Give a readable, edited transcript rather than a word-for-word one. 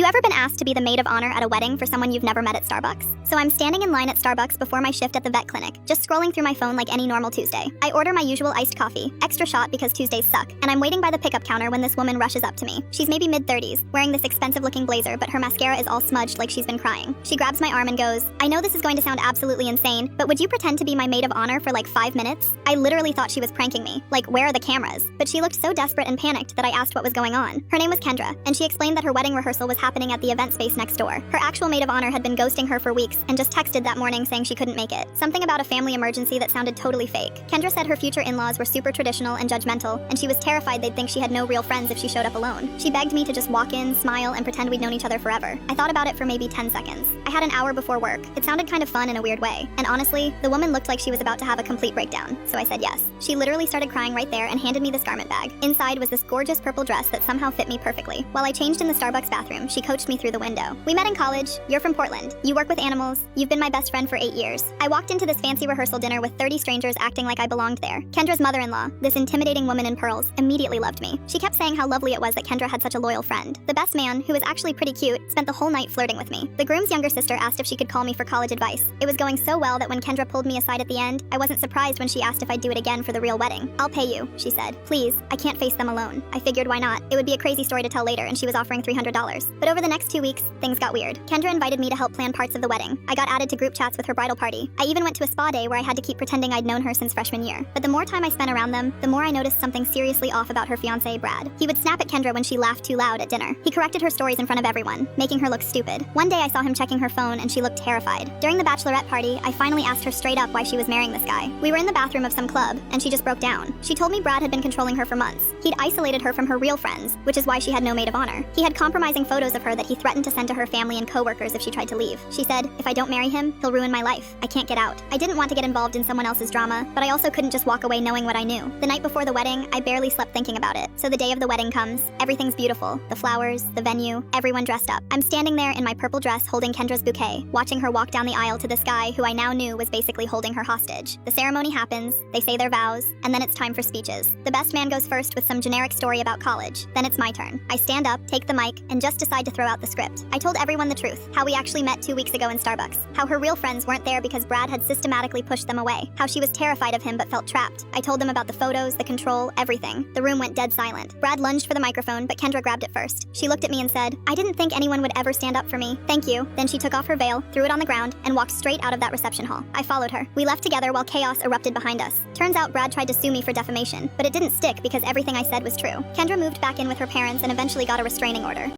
ever been asked to be the maid of honor at a wedding for someone you've never met at Starbucks? So I'm standing in line at Starbucks before my shift at the vet clinic, just scrolling through my phone like any normal Tuesday. I order my usual iced coffee, extra shot because Tuesdays suck, and I'm waiting by the pickup counter when this woman rushes up to me. She's maybe mid-30s, wearing this expensive-looking blazer, but her mascara is all smudged like she's been crying. She grabs my arm and goes, "I know this is going to sound absolutely insane, but would you pretend to be my maid of honor for like 5 minutes?" I literally thought she was pranking me, like, where are the cameras? But she looked so desperate and panicked that I asked what was going on. Her name was Kendra, and she explained that her wedding rehearsal was happening at the event space next door. Her actual maid of honor had been ghosting her for weeks and just texted that morning saying she couldn't make it. Something about a family emergency that sounded totally fake. Kendra said her future in-laws were super traditional and judgmental, and she was terrified they'd think she had no real friends if she showed up alone. She begged me to just walk in, smile, and pretend we'd known each other forever. I thought about it for maybe 10 seconds. I had an hour before work. It sounded kind of fun in a weird way. And honestly, the woman looked like she was about to have a complete breakdown, so I said yes. She literally started crying right there and handed me this garment bag. Inside was this gorgeous purple dress that somehow fit me perfectly. While I changed in the Starbucks bathroom, she coached me through the window. "We met in college. You're from Portland. You work with animals. You've been my best friend for 8 years." I walked into this fancy rehearsal dinner with 30 strangers acting like I belonged there. Kendra's mother-in-law, this intimidating woman in pearls, immediately loved me. She kept saying how lovely it was that Kendra had such a loyal friend. The best man, who was actually pretty cute, spent the whole night flirting with me. The groom's younger sister asked if she could call me for college advice. It was going so well that when Kendra pulled me aside at the end, I wasn't surprised when she asked if I'd do it again for the real wedding. "I'll pay you," she said. "Please, I can't face them alone." I figured why not? It would be a crazy story to tell later, and she was offering $300. But over the next 2 weeks, things got weird. Kendra invited me to help plan parts of the wedding. I got added to group chats with her bridal party. I even went to a spa day where I had to keep pretending I'd known her since freshman year. But the more time I spent around them, the more I noticed something seriously off about her fiancé, Brad. He would snap at Kendra when she laughed too loud at dinner. He corrected her stories in front of everyone, making her look stupid. One day I saw him checking her phone and she looked terrified. During the bachelorette party, I finally asked her straight up why she was marrying this guy. We were in the bathroom of some club, and she just broke down. She told me Brad had been controlling her for months. He'd isolated her from her real friends, which is why she had no maid of honor. He had compromising photos of her that he threatened to send to her family and coworkers if she tried to leave. She said, "If I don't marry him, he'll ruin my life. I can't get out." I didn't want to get involved in someone else's drama, but I also couldn't just walk away knowing what I knew. The night before the wedding, I barely slept thinking about it. So the day of the wedding comes. Everything's beautiful. The flowers, the venue, everyone dressed up. I'm standing there in my purple dress holding Kendra's bouquet, watching her walk down the aisle to this guy who I now knew was basically holding her hostage. The ceremony happens, they say their vows, and then it's time for speeches. The best man goes first with some generic story about college. Then it's my turn. I stand up, take the mic, and just decide to throw out the script. I told everyone the truth, how we actually met 2 weeks ago in Starbucks, how her real friends weren't there because Brad had systematically pushed them away, how she was terrified of him but felt trapped. I told them about the photos, the control, everything. The room went dead silent. Brad lunged for the microphone, but Kendra grabbed it first. She looked at me and said, "I didn't think anyone would ever stand up for me. Thank you." Then she took off her veil, threw it on the ground, and walked straight out of that reception hall. I followed her. We left together while chaos erupted behind us. Turns out Brad tried to sue me for defamation, but it didn't stick because everything I said was true. Kendra moved back in with her parents and eventually got a restraining order.